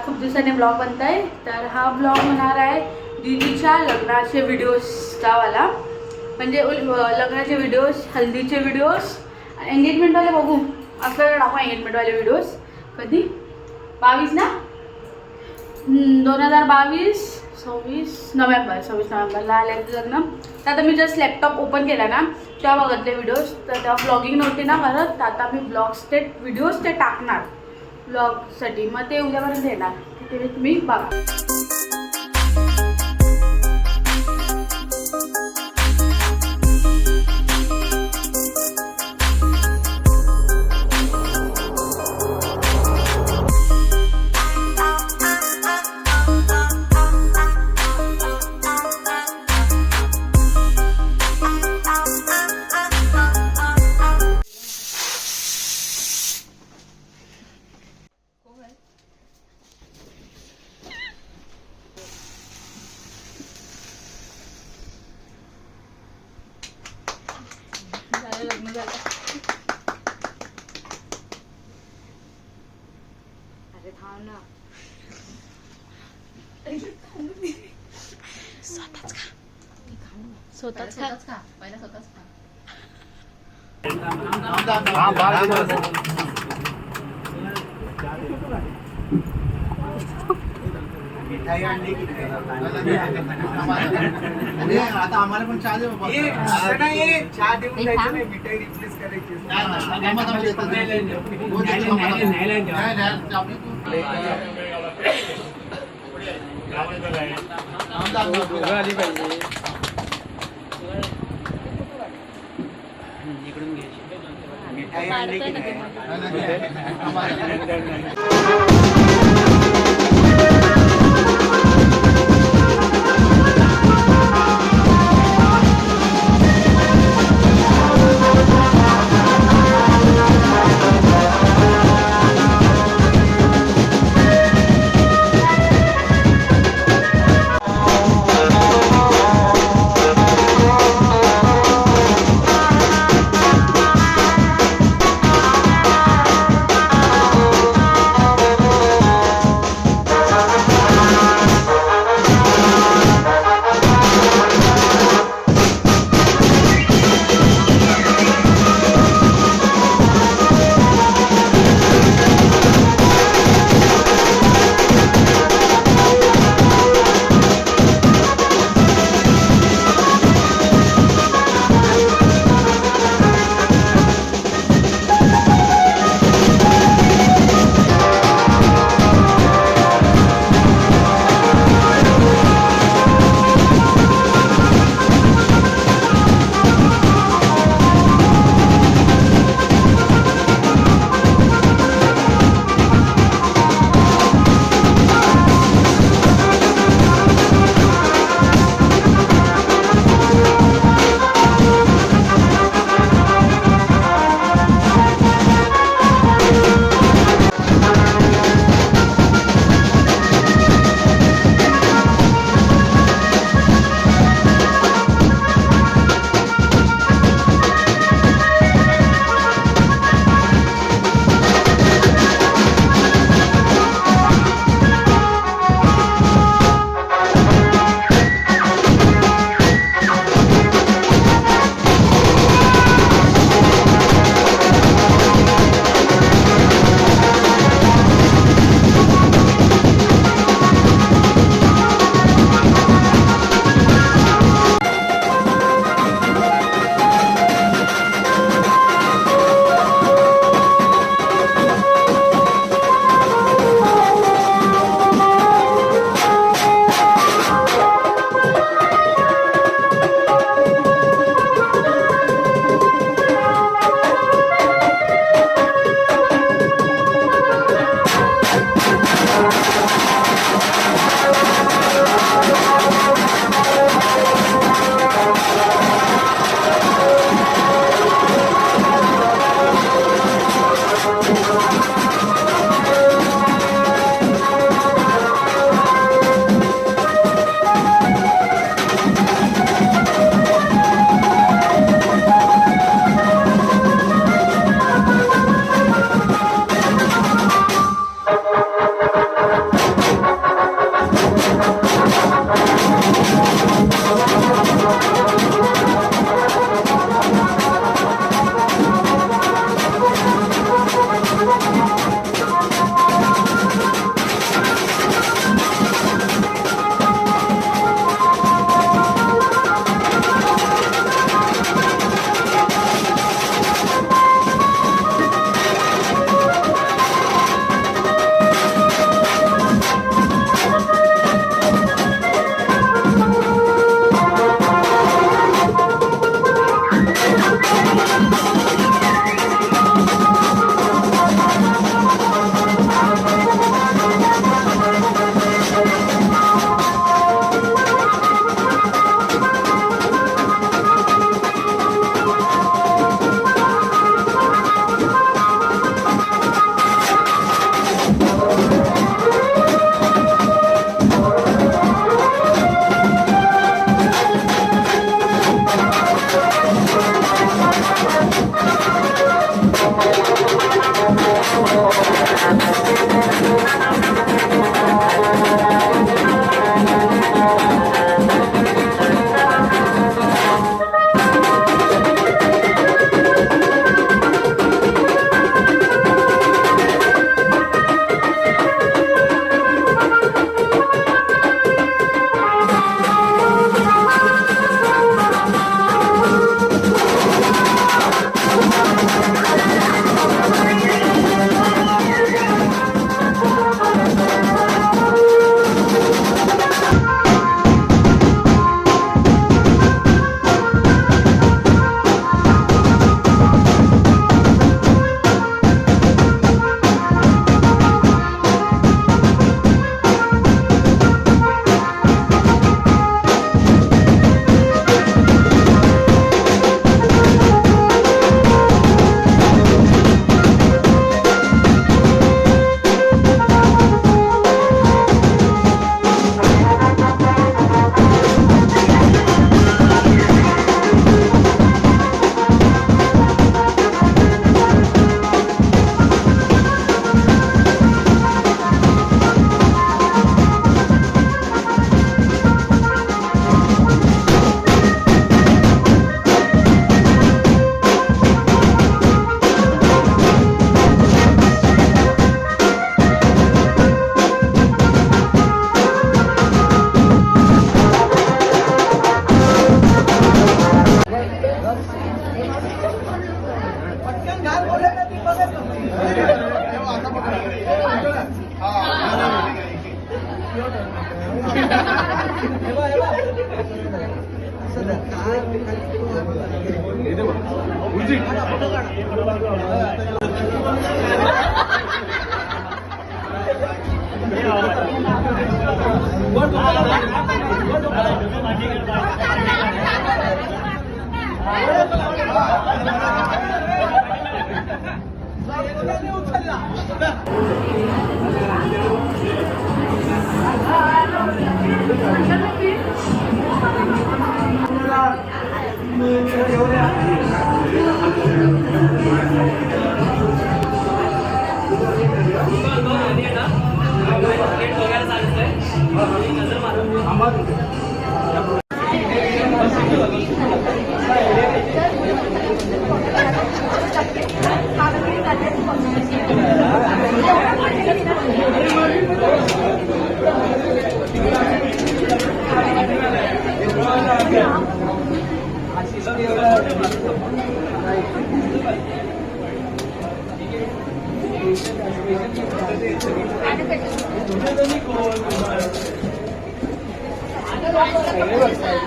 खूप दिवसांनी ब्लॉग बनत आहे. तर हा ब्लॉग होणार आहे दीदीच्या लग्नाचे व्हिडिओजचा वाला. म्हणजे लग्नाचे व्हिडिओज, हल्दीचे व्हिडिओज, एंगेजमेंटवाले बघू असं टाकू. एंगेजमेंटवाले व्हिडिओज कधी 22 ना 2022 26 नोव्हेंबरला आले लग्न. तर आता मी जस्ट लॅपटॉप ओपन केला ना तेव्हा बघितले व्हिडिओज. तर तेव्हा ब्लॉगिंग नव्हती ना करत. तर आता मी व्हिडिओज ते टाकणार ब्लॉगसाठी. मग ते उद्यापर्यंत येणार. तिथे तुम्ही बघा. लग्न झालं. अरे थांब ना. स्वतःच खा. पहिला स्वतःच खा. मिठाई आणली की नाही? आता आम्हाला पण चहा दे बाबा. चहा देऊन जायचं नाही, मिठाई रिप्लेस करायची. इकडून घ्यायची मिठाई आणली की नाही?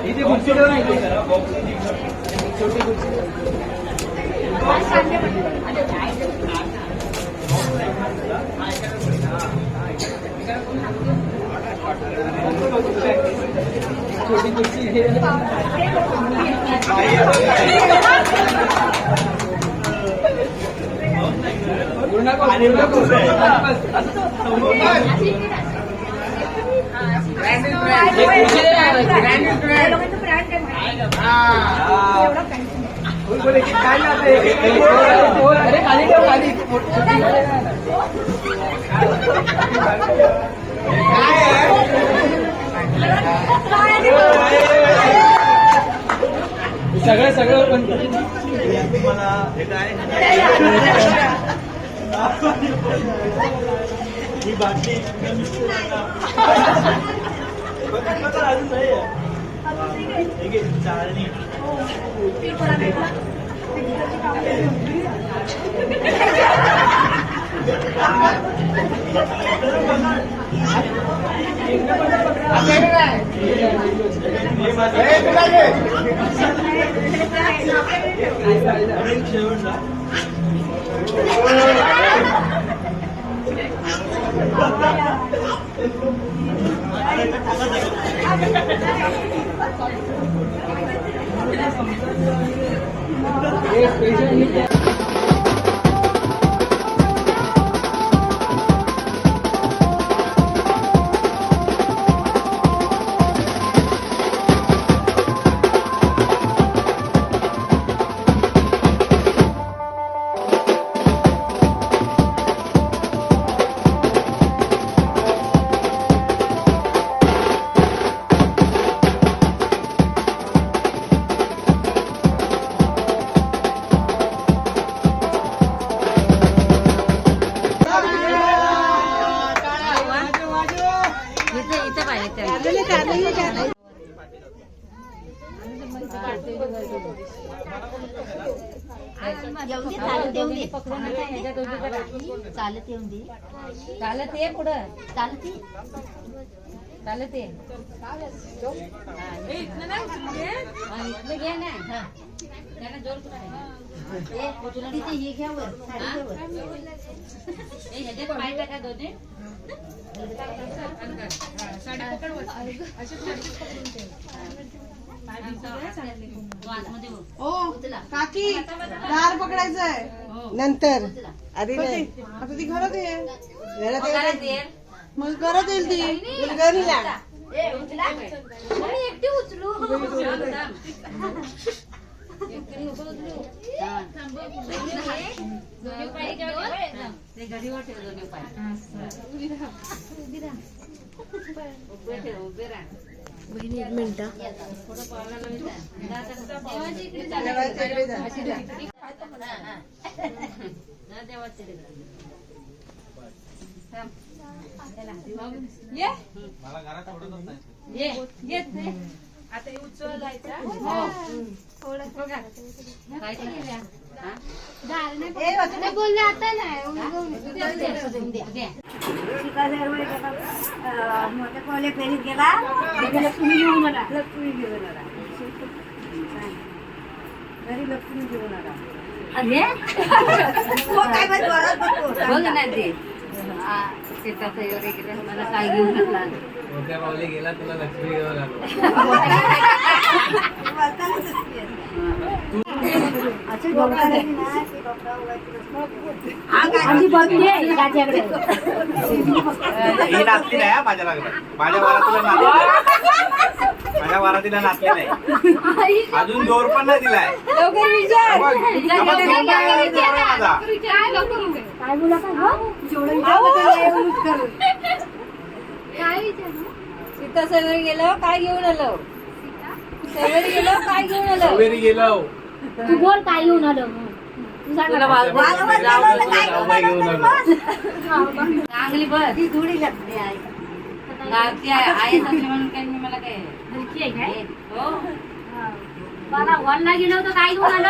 इथे गुच्ची नाही छोटी गुच्ची छोटी कुर्सी अरे खाली ठेव खाली सगळं सगळं पण मला हे काय ही बाटली अजून नाही चालणी चालत येऊन दे चालत ये पुढं चालत चालत ये इथलं घ्या ना त्यांना जोर तिथे हे घ्या वर ह्याच्यात पाय टाका दोन्ही साडी पकड वर काकी दार पकडायचंय नंतर आधी नाही आता ती घरात आहे घरात येईल मग घरात येईल ती मुलगरीला एकटी उचलू घडीवर ठेव दोन्ही पाय उभे राहा बहिणी एक मिनिट आता उचल जायचा बोलले आता नाही मोठ्या कॉलेज फेरीत गेला लक्ष्मी घेऊन आला लक्ष्मी घेऊन आला घरी लक्ष्मी घेऊन आला अरे बघ ना ते शेतात वगैरे गेले मला काय घेऊन आला मोठ्या पावली गेला तुला लक्ष्मी घेऊन आलो ही नाचली नाही हा माझ्या लग्नात माझ्या वरातीला नाचली माझ्या वरातीला नाचली नाही अजून जोर पण नाही दिलाय सीता सवेरी गेलो काय घेऊन आलो सवेरी गेलो काय घेऊन आलो कावेरी गेलो तू बोल काय घेऊन आलो चांगली बस ती थोडी लागते आहे म्हणून काही मला काय हो मला वनला गेलो होतो काय घेऊन आलो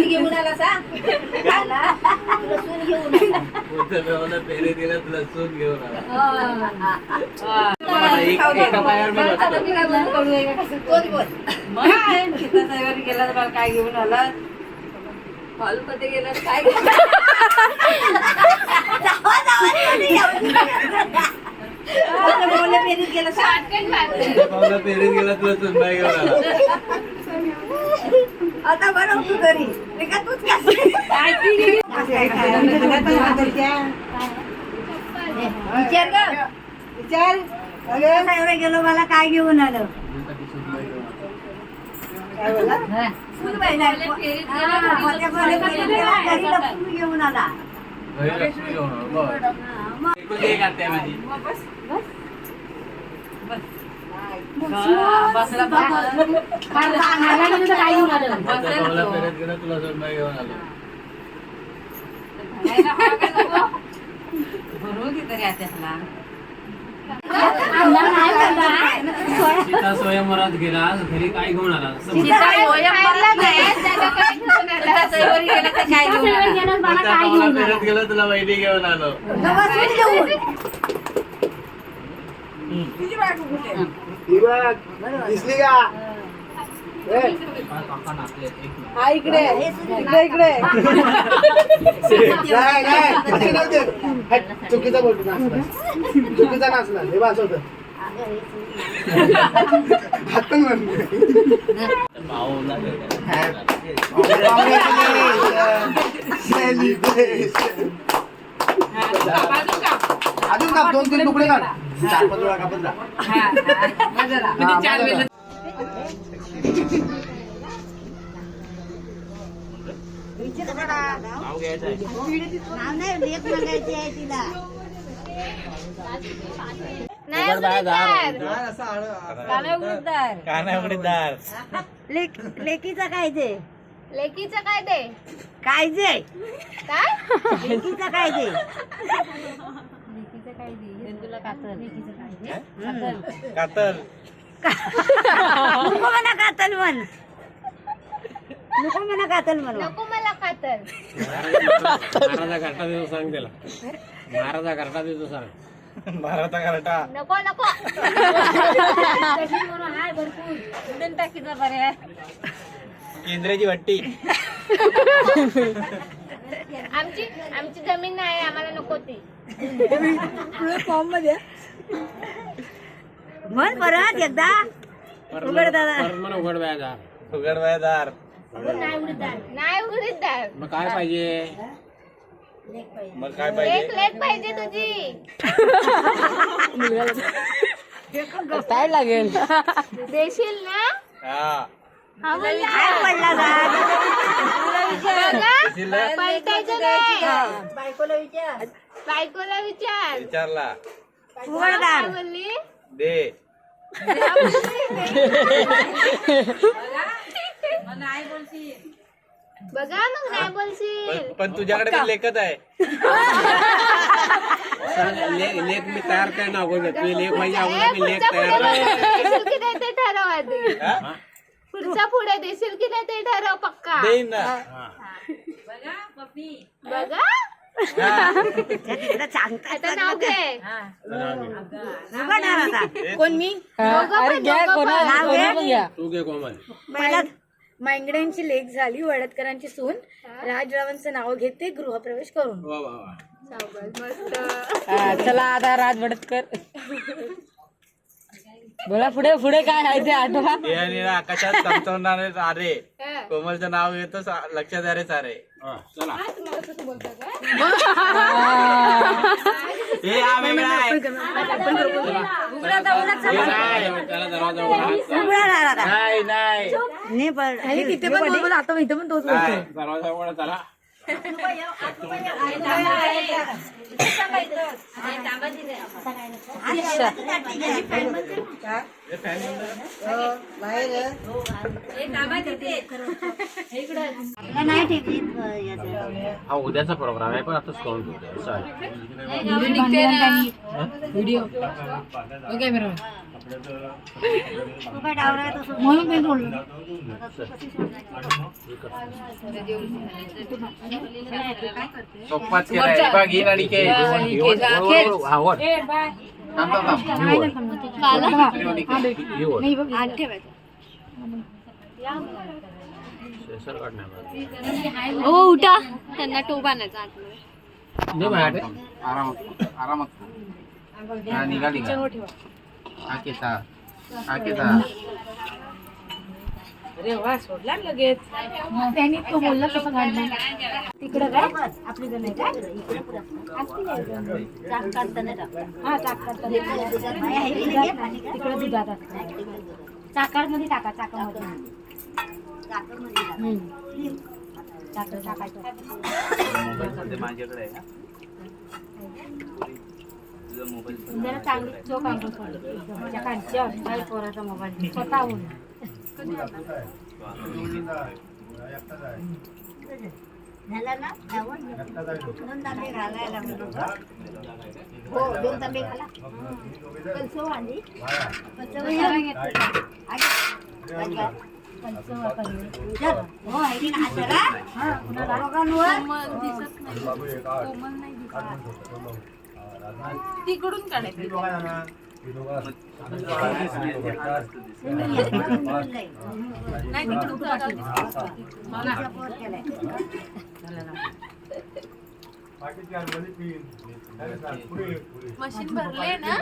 घेऊन आला सांग पेरे दिला तुला सून घेऊन आला गेला तर मला काय घेऊन आला हॉलमध्ये गेला काय फेरीत गेला पेरे गेला तुला सुनबाई घेऊन आला आता बनव तू घरी का तूच विचार एवढं गेलो मला काय घेऊन आलं घेऊन आला लक्ष्मी घेऊन एक आत्या माझी बसला पेरेत गेला तुला सुनबाई घेऊन आलो भरू की तरी आत्याला सीता स्वयंवरात गेला घरी काय घेऊन आला फिरत गेलो तुला वैदी घेऊन आलो दिसली का हा इकडे इकडे इकडे नाही नाही असे नव्हते. हट, चुकीचा बोलतो नाचला चुकीचा नाचला हे बस होत हात पण अजून काप 2-3 तुकडे काढ 4-5 वेळा कापत राहा. नाव घ्यायचं आहे. काना उघडीदार लेकीचं काय ते लेकीचं काय ते काय जे काय लेकीचं काय ते लेकीचं काय दे तुला कातल लेकीचं काय दे कातर नको म्हणा कातल म्हण नको म्हणा कातल म्हण नको मला खातर महाराजा घरटा देतो सांग त्याला महाराजा घरटा देतो सांग भारता करटा नको नको हाय भरपूर उडून टाकीचा पर्याय केंद्राची भट्टी आमची आमची जमीन नाही आम्हाला नको ती फॉर्म मध्ये म्हण परत एकदा उघड दादा परत म्हणा उघड व्याजा उघडवायदार नाही उघडीदार मग काय पाहिजे मग काय पाहिजे एक लेट पाहिजे तुझी काय लागेल देशील ना हा हा बोलला. काय पडला बघा, पलटायचं नाही. बायकोला विचार बायकोला विचार विचारला उघडदार काय बोलली दे बघा मग नाही बोलशील पण तुझ्याकडे पण लेखत आहे लेख मी तयार काय ना अगोदर तू लेख पाहिजे ए, अगोदर मी लेख पुढच्या तयार पुढे देशील की नाही ते ठरव आधी हा? पुढच्या पुढे देशील की नाही ते ठरव पक्का देईन ना बघा तिकडे सांगता आता नाव घे उघडणार आता कोण मी दोघं पण, दोघं पण. नाव घे तू घे कोमल पहिला मांगड्यांची लेक झाली वडदकरांची सून राजरावांचं नाव घेते गृहप्रवेश करून वा वा वा शाबास, मस्त चला आता राज वडतकर बोला पुढे पुढे काय आहे ते आठवा हे आणि आकाशात चमचवणारे सारे हा. कोमलचं नाव घेतो लक्षात आहे रे सारे हा, चला हे हा वेगळा आहे त्याला दरवाजा उघडा उघडणार आता नाही नाही नाही पण तिथे पण तोच बोल, आता इथे पण तोच बोल. नाही. दरवाजा उघडा चला नाही ठीक हा उद्याचा प्रोग्राम आहे पण आताच करून घेऊ चालेल म्हणून मी बोललो सोप्पाच केलाय बघ ही आणि के आवड नाही बघ आत ठेवायचं हो उठा त्यांना टोप आणायचा आतमध्ये आरामात आरामात हा, निघाली का? हा केसा हा केसा अरे वा सोडला लगेच त्यांनी तो बोलला कसं काढलं तिकडं काय आपली जण आहे काय चाक काढताना हा चाक तिकडे दुधात चाकामध्ये टाका चाकामध्ये टाकायचं मोबाईल सध्या माझ्याकडे आहे ना तुझा मोबाईल जरा चांगली चोख आणतो माझ्या कांच्या पोराचा मोबाईल स्वतःहून झाला ना त्यावर 2 तांबे घालायला हो 2 तांबे घाला कलसो वांडी कलसो हो आहे की ना जरा तिकडून काढायचं नाही तिकडून मशीन भरले ना